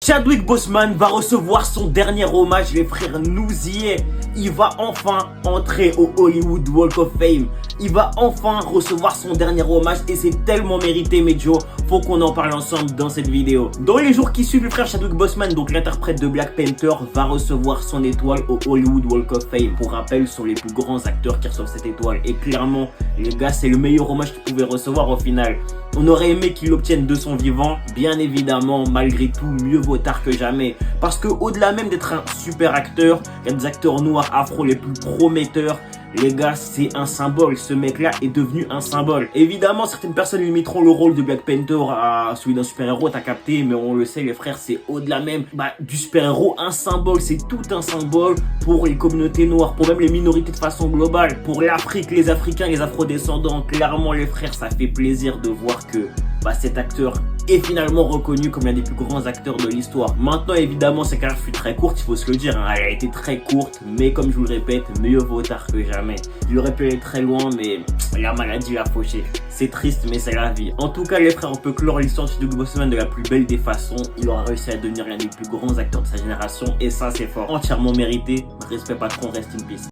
Chadwick Boseman va recevoir son dernier hommage, les frères, nous y est. Il va enfin entrer au Hollywood Walk of Fame. Il va enfin recevoir son dernier hommage et c'est tellement mérité, Medjo. Faut qu'on en parle ensemble dans cette vidéo. Dans les jours qui suivent, le frère Chadwick Boseman, donc l'interprète de Black Panther, va recevoir son étoile au Hollywood Walk of Fame. Pour rappel, ce sont les plus grands acteurs qui reçoivent cette étoile. Et clairement, les gars, c'est le meilleur hommage qu'il pouvait recevoir au final. On aurait aimé qu'il l'obtienne de son vivant, bien évidemment, malgré tout, mieux vaut tard que jamais. Parce que au-delà même d'être un super acteur, il y a des acteurs noirs afro les plus prometteurs. Les gars, c'est un symbole. Ce mec-là est devenu un symbole. Évidemment, certaines personnes limiteront le rôle de Black Panther à celui d'un super-héros, t'as capté, mais on le sait, les frères, c'est au-delà même du super-héros, un symbole. C'est tout un symbole pour les communautés noires, pour même les minorités de façon globale, pour l'Afrique, les Africains, les Afro-descendants. Clairement, les frères, ça fait plaisir de voir que cet acteur est finalement reconnu comme l'un des plus grands acteurs de l'histoire. Maintenant, évidemment, sa carrière fut très courte, il faut se le dire, hein. Elle a été très courte, mais comme je vous le répète, mieux vaut tard que jamais. Il aurait pu aller très loin, mais la maladie l'a fauché. C'est triste, mais c'est la vie. En tout cas, les frères, on peut clore l'histoire de Chadwick Boseman de la plus belle des façons. Il aura réussi à devenir l'un des plus grands acteurs de sa génération, et ça, c'est fort. Entièrement mérité. Respect patron, rest in peace.